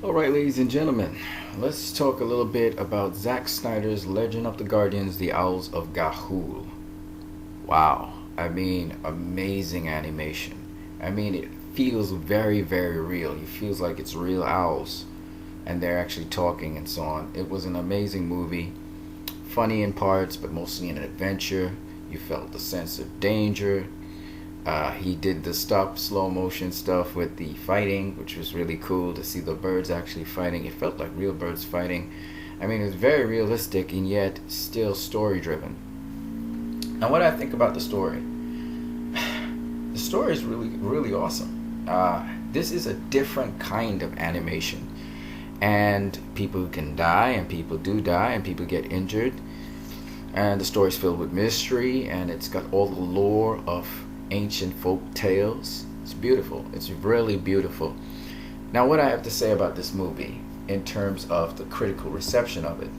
Alright, ladies and gentlemen, let's talk a little bit about Zack Snyder's Legend of the Guardians, The Owls of GaHoole. Wow, amazing animation. It feels very, very real. It feels like it's real owls and they're actually talking and so on. It was an amazing movie, funny in parts, but mostly an adventure. You felt the sense of danger. He did the slow motion stuff with the fighting, which was really cool to see the birds actually fighting. It felt like real birds fighting. It was very realistic and yet still story driven. Now, what I think about the story is really, really awesome. This is a different kind of animation, and people can die, and people do die, and people get injured. And the story is filled with mystery, and it's got all the lore of ancient folk tales. It's beautiful. It's really beautiful. Now, what I have to say about this movie in terms of the critical reception of it,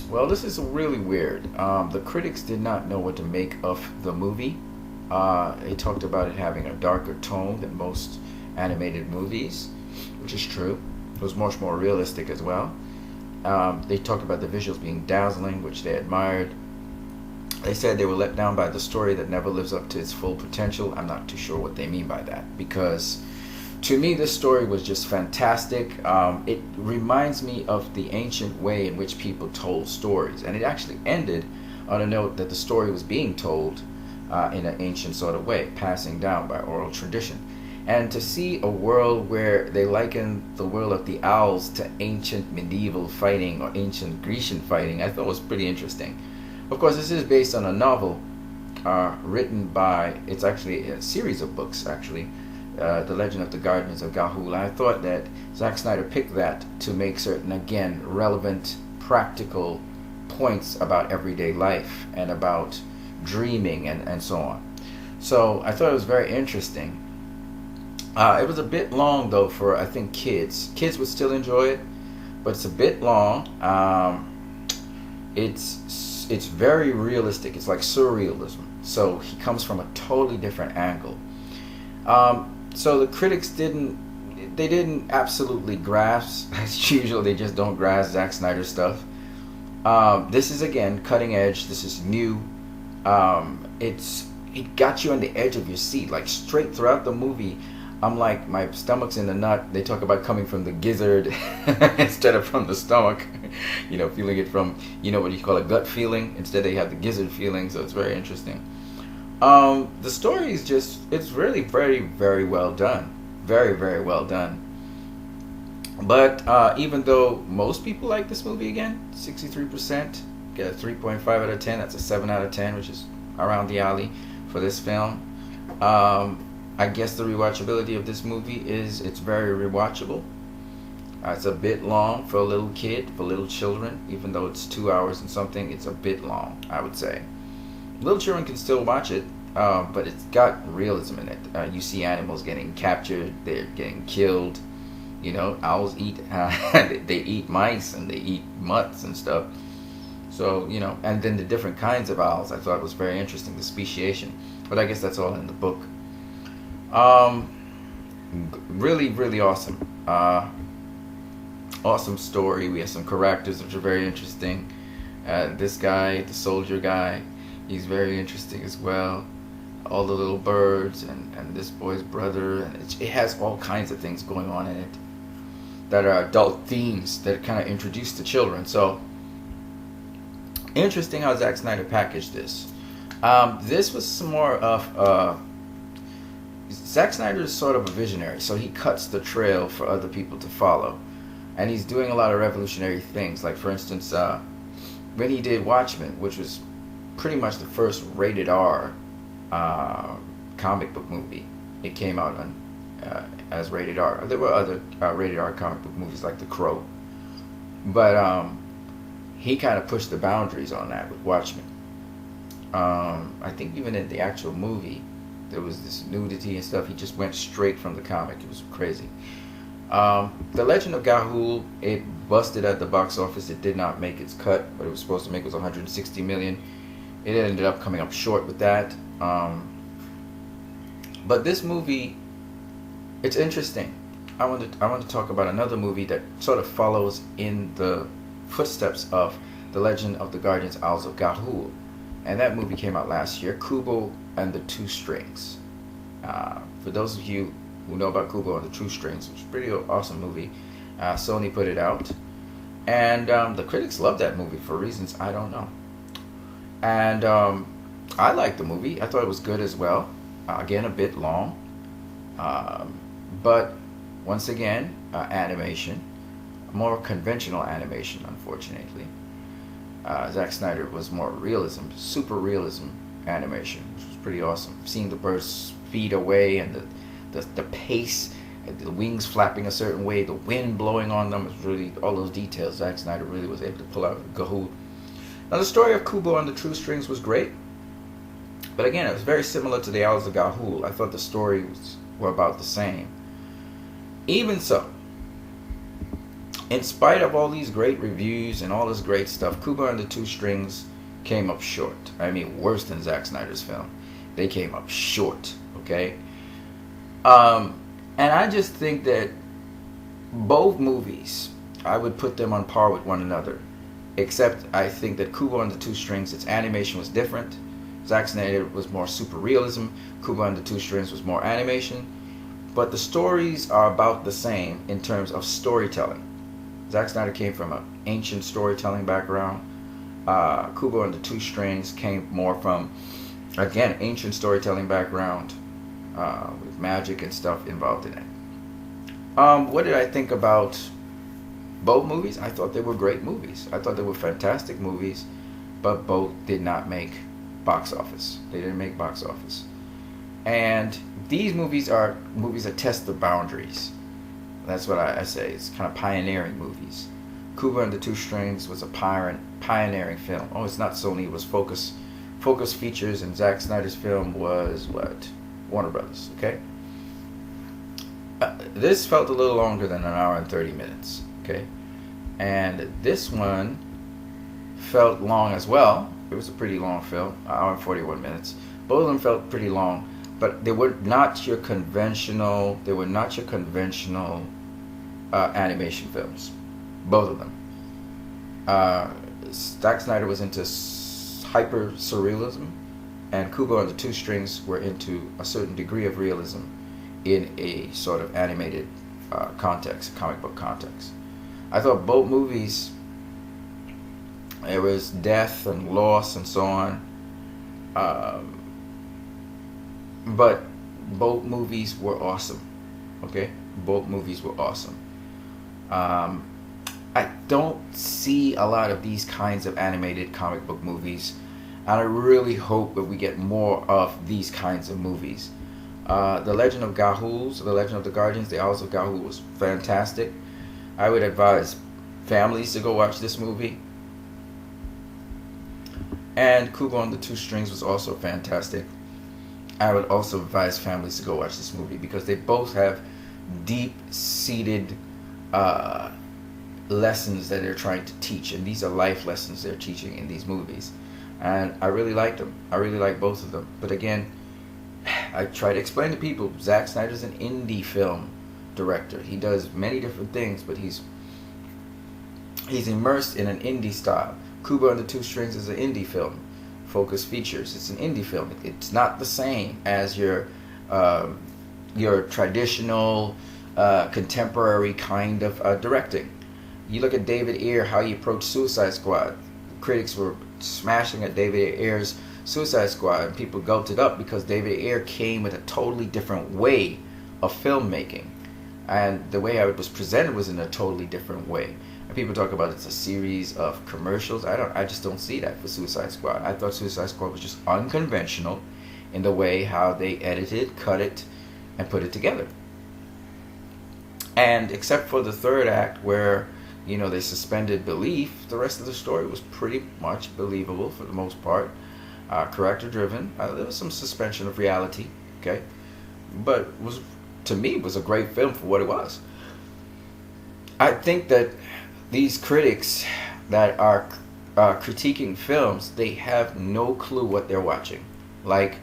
well, this is really weird. The critics did not know what to make of the movie. They talked about it having a darker tone than most animated movies, which is true. It was much more realistic as well. They talked about the visuals being dazzling, which they admired. They said they were let down by the story that never lives up to its full potential. I'm not too sure what they mean by that, because to me this story was just fantastic. It reminds me of the ancient way in which people told stories, and it actually ended on a note that the story was being told in an ancient sort of way, passing down by oral tradition. And to see a world where they liken the world of the owls to ancient medieval fighting or ancient Grecian fighting, I thought was pretty interesting. Of course, this is based on a novel written by, it's actually a series of books, actually, The Legend of the Guardians of GaHoole. I thought that Zack Snyder picked that to make certain, again, relevant, practical points about everyday life and about dreaming and so on. So I thought it was very interesting. It was a bit long, though, for, I think, kids. Kids would still enjoy it, but it's a bit long. It's very realistic. It's like surrealism. So he comes from a totally different angle. So the critics didn't absolutely grasp. As usual, they just don't grasp Zack Snyder stuff. This is, again, cutting edge. This is new. It got you on the edge of your seat, like straight throughout the movie. I'm like, my stomach's in the nut. They talk about coming from the gizzard instead of from the stomach. Feeling it from, what you call a gut feeling. Instead they have the gizzard feeling, so it's very interesting. The story is it's really very, very well done. Very, very well done. But even though most people like this movie, again, 63%, get a 3.5 out of 10. That's a 7 out of 10, which is around the alley for this film. I guess the rewatchability of this movie is it's very rewatchable. It's a bit long for a little kid, for little children, even though it's 2 hours and something. It's a bit long, I would say. Little children can still watch it, but it's got realism in it. You see animals getting captured, they're getting killed. Owls eat, they eat mice and they eat mutts and stuff. So, and then the different kinds of owls I thought was very interesting, the speciation. But I guess that's all in the book. Really, really awesome. Awesome story. We have some characters which are very interesting. This guy, the soldier guy, he's very interesting as well. All the little birds and this boy's brother, and it has all kinds of things going on in it that are adult themes that are kind of introduced to children. So interesting how Zack Snyder packaged this. This was some more of Zack Snyder is sort of a visionary, so he cuts the trail for other people to follow, and he's doing a lot of revolutionary things. Like, for instance, when he did Watchmen, which was pretty much the first rated R comic book movie. It came out on as rated R. There were other rated R comic book movies like The Crow, but he kind of pushed the boundaries on that with Watchmen. I think even in the actual movie, there was this nudity and stuff. He just went straight from the comic. It was crazy. The Legend of GaHoole, it busted at the box office. It did not make its cut. What it was supposed to make was 160 million. It ended up coming up short with that. But this movie, it's interesting. I want to talk about another movie that sort of follows in the footsteps of The Legend of the Guardians Owls of GaHoole. And that movie came out last year, Kubo and the Two Strings. For those of you who know about Kubo and the Two Strings, it's a pretty awesome movie. Sony put it out. And the critics loved that movie for reasons I don't know. And I liked the movie. I thought it was good as well. Again, a bit long. But once again, animation. More conventional animation, unfortunately. Zack Snyder was more realism, super realism animation, which was pretty awesome. Seeing the birds feed away and the pace, the wings flapping a certain way, the wind blowing on them, was really all those details. Zack Snyder really was able to pull out GaHoole. Now the story of Kubo and the Two Strings was great, but again, it was very similar to the Owls of GaHoole. I thought the stories were about the same. Even so, in spite of all these great reviews and all this great stuff, Kubo and the Two Strings came up short. I mean, worse than Zack Snyder's film. They came up short, okay? And I just think that both movies, I would put them on par with one another. Except I think that Kubo and the Two Strings, its animation was different. Zack Snyder was more super realism. Kubo and the Two Strings was more animation. But the stories are about the same in terms of storytelling. Zack Snyder came from an ancient storytelling background. Kubo and the Two Strings came more from, again, ancient storytelling background with magic and stuff involved in it. What did I think about both movies? I thought they were great movies. I thought they were fantastic movies, but both did not make box office. They didn't make box office. And these movies are movies that test the boundaries. That's what I say. It's kind of pioneering movies. Kubo and the Two Strings was a pioneering film. Oh, it's not Sony. It was Focus Features, and Zack Snyder's film was what? Warner Brothers. Okay. This felt a little longer than an hour and 30 minutes. Okay, and this one felt long as well. It was a pretty long film, an hour and 41 minutes. Both of them felt pretty long, but they were not your conventional. They were not your conventional animation films. Both of them. Zack Snyder was into hyper surrealism, and Kubo and the Two Strings were into a certain degree of realism in a sort of animated context, comic book context. I thought both movies, there was death and loss and so on, but both movies were awesome. Okay, both movies were awesome. I don't see a lot of these kinds of animated comic book movies, and I really hope that we get more of these kinds of movies. The Legend of GaHoole, The Legend of the Guardians, the Owls of GaHoole was fantastic. I would advise families to go watch this movie. And Kubo and the Two Strings was also fantastic. I would also advise families to go watch this movie because they both have deep-seated lessons that they're trying to teach, and these are life lessons they're teaching in these movies. And I really liked them. I really like both of them. But again, I try to explain to people, Zack Snyder's an indie film director. He does many different things, but he's immersed in an indie style. Kubo and the Two Strings is an indie film. Focus Features, it's an indie film. It's not the same as your traditional contemporary kind of directing. You look at David Ayer, how he approached Suicide Squad. Critics were smashing at David Ayer's Suicide Squad, and people gulped it up because David Ayer came with a totally different way of filmmaking, and the way it was presented was in a totally different way. And people talk about it's a series of commercials. I just don't see that for Suicide Squad. I thought Suicide Squad was just unconventional in the way how they edited, cut it, and put it together. And except for the third act where, you know, they suspended belief, the rest of the story was pretty much believable for the most part. Character driven. There was some suspension of reality, okay? But to me, it was a great film for what it was. I think that these critics that are critiquing films, they have no clue what they're watching. Like,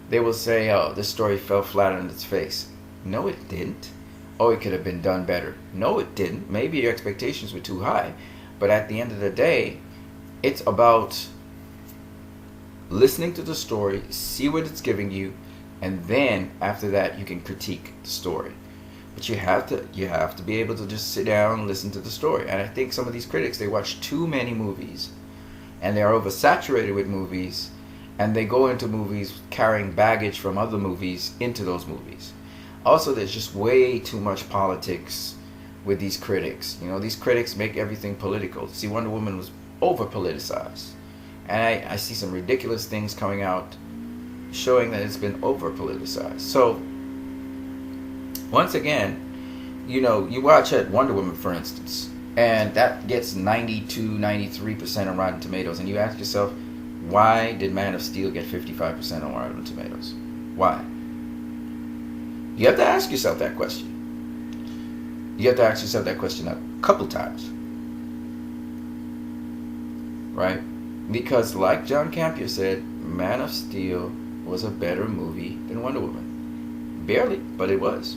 they will say, oh, this story fell flat on its face. No, it didn't. oh, it could have been done better. No, it didn't. Maybe your expectations were too high. But at the end of the day, it's about listening to the story, see what it's giving you, and then after that you can critique the story. But you have to be able to just sit down and listen to the story. And I think some of these critics, they watch too many movies, and they're oversaturated with movies, and they go into movies carrying baggage from other movies into those movies. Also, there's just way too much politics with these critics. You know, these critics make everything political. See, Wonder Woman was over politicized, and I see some ridiculous things coming out showing that it's been over politicized. So once again, you know, you watch at Wonder Woman, for instance, and that gets 92-93% on Rotten Tomatoes, and you ask yourself, why did Man of Steel get 55% on Rotten Tomatoes? Why? You have to ask yourself that question. You have to ask yourself that question a couple times. Right? Because like John Campion said, Man of Steel was a better movie than Wonder Woman. Barely, but it was.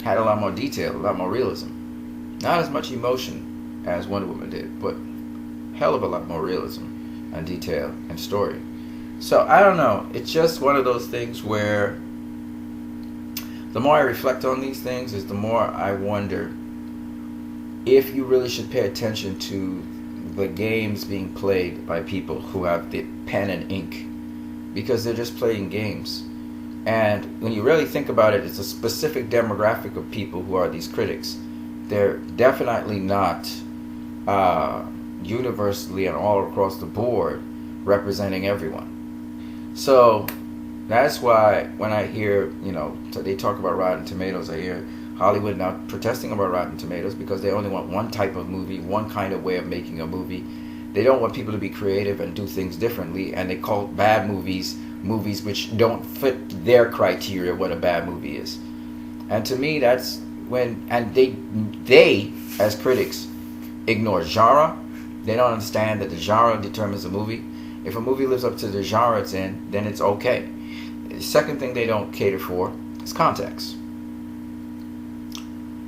Had a lot more detail, a lot more realism. Not as much emotion as Wonder Woman did, but hell of a lot more realism and detail and story. So I don't know. It's just one of those things where the more I reflect on these things is the more I wonder if you really should pay attention to the games being played by people who have the pen and ink, because they're just playing games. And when you really think about it, it's a specific demographic of people who are these critics. They're definitely not universally and all across the board representing everyone. So that's why when I hear, you know, they talk about Rotten Tomatoes, I hear Hollywood now protesting about Rotten Tomatoes because they only want one type of movie, one kind of way of making a movie. They don't want people to be creative and do things differently, and they call bad movies movies which don't fit their criteria what a bad movie is. And to me, that's when, and they as critics ignore genre. They don't understand that the genre determines the movie. If a movie lives up to the genre it's in, then it's okay. The second thing they don't cater for is context.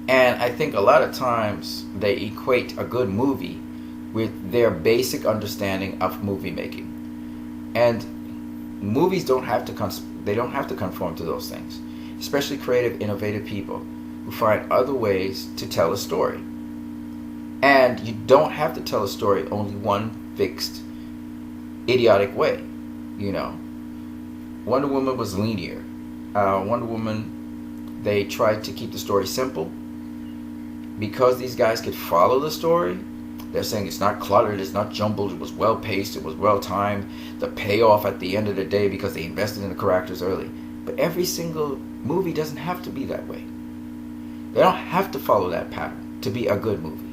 And I think a lot of times they equate a good movie with their basic understanding of movie making. And movies don't have to conform to those things. Especially creative, innovative people who find other ways to tell a story. And you don't have to tell a story only one fixed, idiotic way. You know, Wonder Woman was linear. Wonder Woman, they tried to keep the story simple. Because these guys could follow the story, they're saying it's not cluttered, it's not jumbled, it was well paced, it was well timed. The payoff at the end of the day because they invested in the characters early. But every single movie doesn't have to be that way. They don't have to follow that pattern to be a good movie.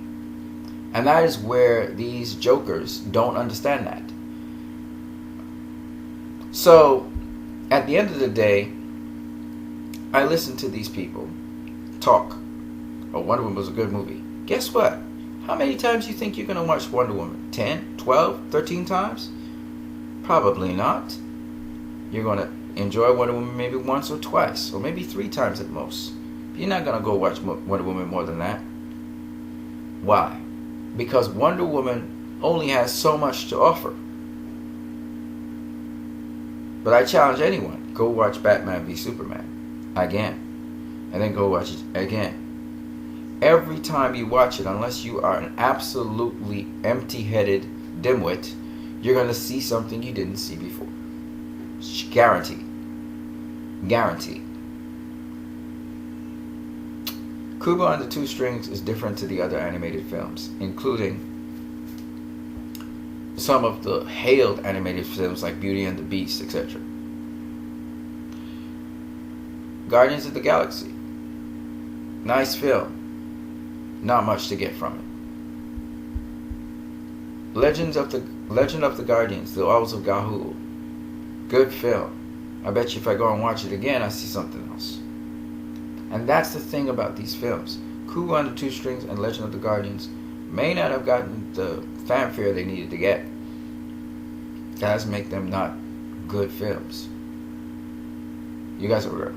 And that is where these jokers don't understand that. So, at the end of the day, I listen to these people talk. Oh, Wonder Woman was a good movie. Guess what? How many times do you think you're going to watch Wonder Woman? 10, 12, 13 times? Probably not. You're going to enjoy Wonder Woman maybe once or twice, or maybe 3 times at most. You're not going to go watch Wonder Woman more than that. Why? Because Wonder Woman only has so much to offer. But I challenge anyone, go watch Batman v Superman again, and then go watch it again. Every time you watch it, unless you are an absolutely empty-headed dimwit, you're going to see something you didn't see before. Guaranteed. Guaranteed. Kubo and the Two Strings is different to the other animated films, including some of the hailed animated films like Beauty and the Beast, etc. Guardians of the Galaxy. Nice film. Not much to get from it. Legend of the Guardians, The Owls of GaHoole. Good film. I bet you if I go and watch it again, I see something else. And that's the thing about these films. Kubo and the Two Strings and Legend of the Guardians may not have gotten the fanfare they needed to get. That doesn't make them not good films. You guys are